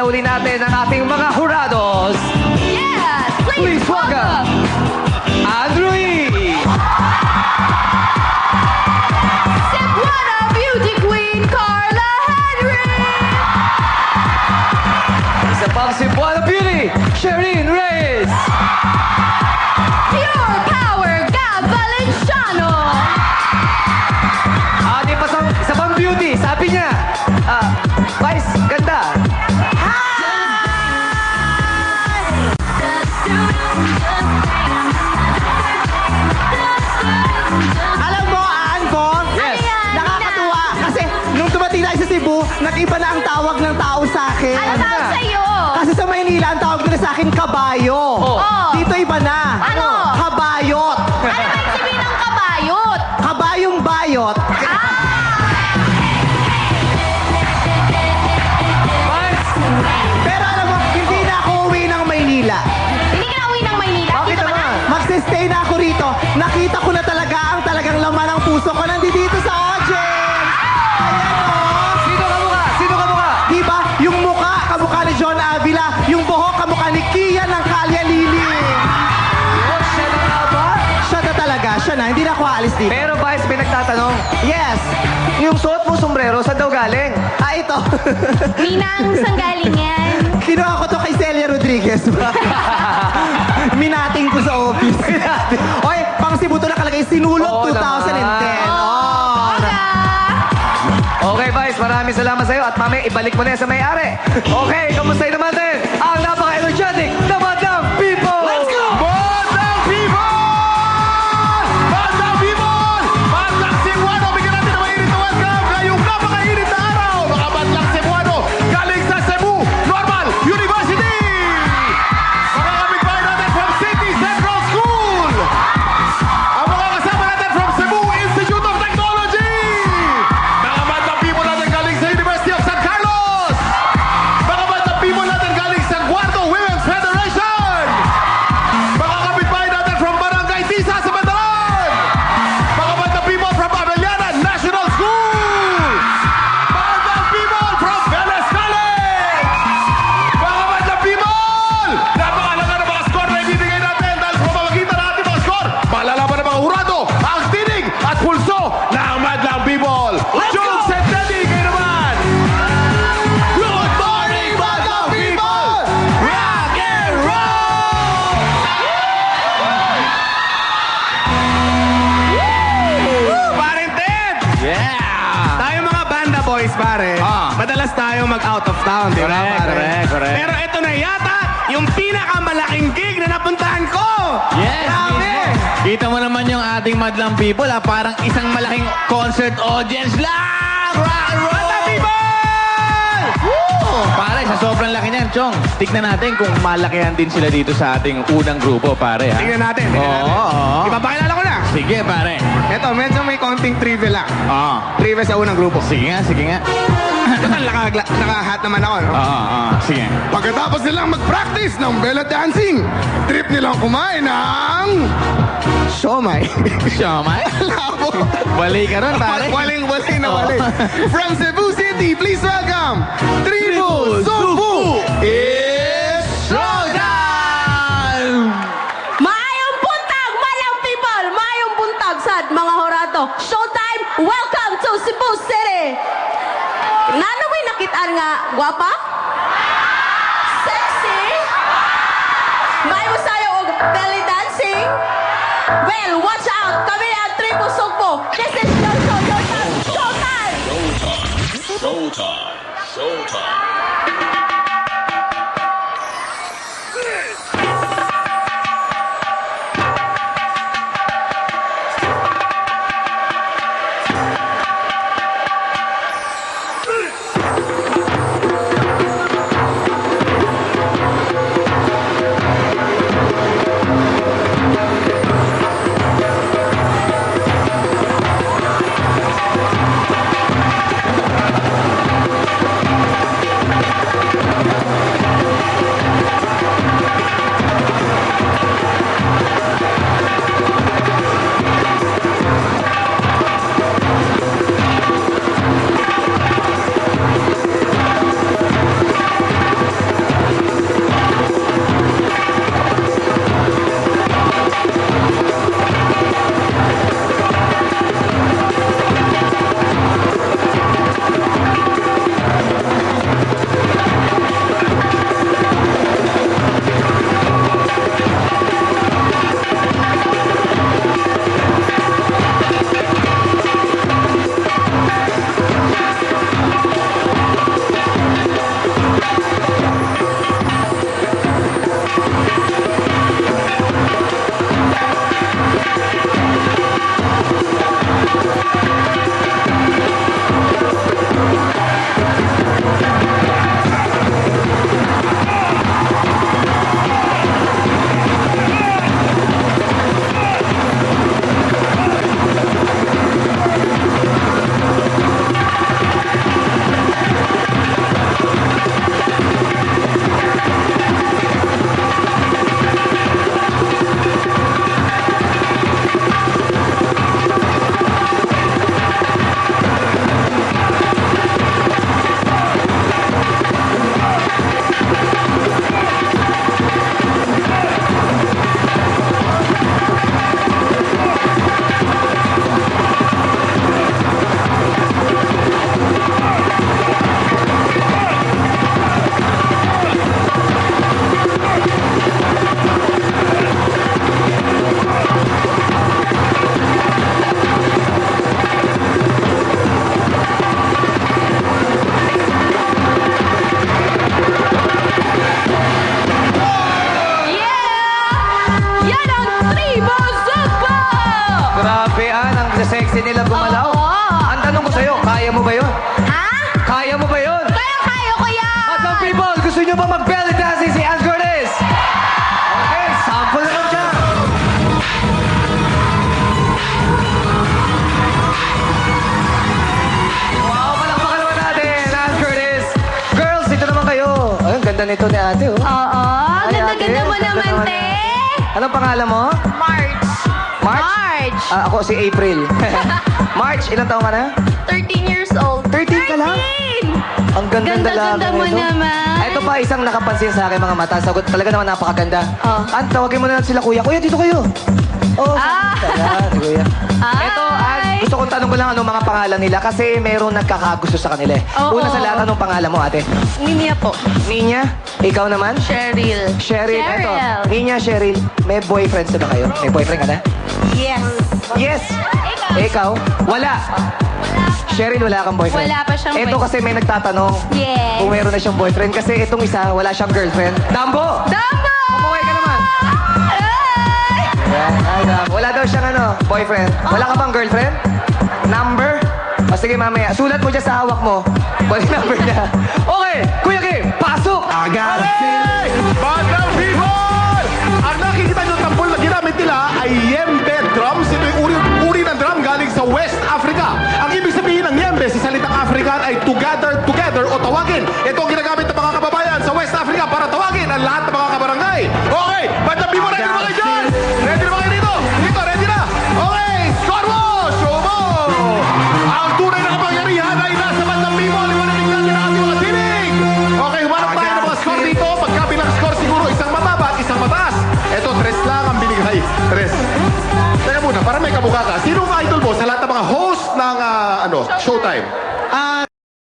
uli natin ang ating mga jurados. Yes! Please welcome Andrew E. Cebuana Beauty Queen Carla Henry! Isa pang Cebuana Beauty, Shereen Reyes. Pure Power Gab Valenciano! At isa pang beauty, sabi niya, Vice, ganda. Alam mo, Anko, Yes. nakakatuwa. Kasi nung dumating tayo sa Cebu, nag-iba na ang tawag ng tao sa akin. Ano tawag sa'yo? Kasi sa Maynila, ang tawag nila sa akin, kabayo. Oh. Dito iba na. Ano? Kabayot. Ano ba yung sabihin ng kabayot? Kabayong bayot. Vice, Pero alam mo, hindi na ako uwi ng Maynila. Hindi ka na uwi ng Maynila? bakit Dito ka naman? Magsistay na ako rito. Nakita ko na talaga ang talagang laman ng puso ko nandito sa audience. Ayan o. Sino kamukha? Sino kamukha? Diba? Yung mukha, kamukha ni John Avila. Yung buhok, kamukha ni Kian ng Kalya Lili. Oh, siya na nga ba? Siya na talaga. Siya na. Hindi na ako aalis dito. Pero Vice, may nagtatanong, Yes. yung suot mo sombrero, saan daw galing? Ito. Ninang, saan galing yan? Kinuha ko to kay Celia Rodriguez. Minating ko sa office. Oy, pang Cebu to nakalagay. Sinulog Oo 2010. Okay, Vice, maraming salamat sa'yo at mamaya ibalik mo na yan sa may-ari. Okay, kamusta naman din ang napaka-energetic na Madlang People! Let's go! Madlang People! Madlang People! Madlang Cebuano! Bigyan natin ng mainit na welcome ngayong napakainit na araw! Mga Madlang Cebuano galing sa Cebu Normal University! Mga kapitbahay natin from City Central School! Ang mga kasama natin from Cebu Institute of Technology! Mga Madlang People natin galing sa University of San Carlos! Mga Madlang People natin galing sa Guardo Women's Federation! Mga kapitbahay natin from Barangay Tisa sa Bandaran! Mga Madlang People from Abellana National School! Mga Madlang People from Vélez College! Mga Madlang People! Napakalaga ng mga score na ibibigay natin dahil sa pamamagitan ng ating mga score, malalaman ng mga hurado ang tinig at pulso ng Madlang People! Jokes and Teddy, kayo naman! Good morning, Madlang People! Rock and roll! Parin Ted! Yeah! Tayo mga banda boys, pare. Madalas tayo mag-out of town, di ba, pare? Correct. Pero ito na yata yung pinakamalaking gig na napuntahan ko! Yes, Grabe! mismo. Kita mo naman yung ating Madlang People, parang isang malaking concert audience lang! Rock and roll! Madlang People! Pare, sa sobrang laki niyan, Chong, tignan natin kung malakihan din sila dito sa ating unang grupo, pare, ha? Tingnan natin, tingnan natin. Oo. Ipapakilala ko na. Sige, pare. Ito, medyo may konting trivia lang. Oo. Trivia sa unang grupo. Sige nga, sige nga. Total, nakahat naman ako, no? Oo, sige. Pagkatapos nilang mag-practice ng Bella Dancing, trip nilang kumain ng... Siomay. Siomay? Labo. Bali ka ron, pare. Waling-wali na wali. From Cebu City, please welcome Tribu Subu! It's Showtime! Maayong buntag, Madlang People! Maayong buntag sa mga horato. Showtime! Welcome to Cebu City! Nano may nakitaan nga, guwapa? Sexy? May mo sayo og belly dancing? Well, watch out! Kami ang Tribu Sugbo! This is your show, your time! Showtime! Showtime. Showtime. gumalaw. Oo. Ang tanong ko sa'yo, kaya mo ba yun? Ha? Kaya mo ba yun? Kaya ko yan! Madam People, gusto nyo ba mag-belly dancing si Ann Curtis? Okay, sample na lang siya. Wow, palakpakan naman natin, Ann Curtis. Girls, dito naman kayo. Ay, ang ganda nito ni ate, oh. Oo, Ay, ganda-ganda ate, mo ganda naman, naman. te. Anong pangalan mo? March. March? Ako si April. March, ilang taong ka na? 13 years old. 13 ka lang? 13! Ang ganda-ganda Ganda-ganda mo naman. Ito pa, isang nakapansin sa akin mga mata. Sagot talaga naman napakaganda. Oh. Tawagin mo na lang sila kuya. Kuya, dito kayo. Oh, Ah. si kuya. Ay. Ito, gusto kong tanong ko lang anong mga pangalan nila kasi meron nagkakagusto sa kanila. Oo. Una sa lahat, anong pangalan mo, ate? Ninia po. Ninya? Ikaw naman? Cheryl. Cheryl. Ito. Ninya, Cheryl. May boyfriend na ba kayo? May boyfriend ka na? Yes. Yes. Ikaw? Wala. Cheryl, wala kang boyfriend? Wala pa siyang Ito kasi may nagtatanong Yes. kung meron na siyang boyfriend. Kasi itong isa, wala siyang girlfriend. Dambo! Dama! Umuwi ka naman. Ay! Yan, ay, Dambo. Wala daw siyang boyfriend. Wala ka bang girlfriend? Number? O sige, mamaya. Sulat mo dyan sa hawak mo. Wala yung number niya. Okay, Kuya Kim, pasok! Agad. Hey! Madam People! Ang nakikita nyo tampol na ginamit nila ay Yembe drums. Ito yung uri ng drum galing sa West Africa. Ang ibig sabihin ng Yembe sa salitang African ay together, together o tawagin. Ito ang ginagamit ng mga kababayan sa West Africa para tawagin ang lahat ng mga kabarangay. Okay, Madam People, ready na ba kayo dyan? Ready na ba kayo dito? Dito, ready na? Okay, score mo! Show mo! Ang tunay na kapangyarihan ay nasa Madam People. Liwanagin natin ang ating mga tinig. Okay, humanap tayo ng mga score dito. Pagkabilang score siguro isang mababa at isang mataas. Ito, 3 lang ang binigay. 3. Teka muna, para may kabuka ka. Sino ang idol mo sa lahat ng mga host ng Showtime?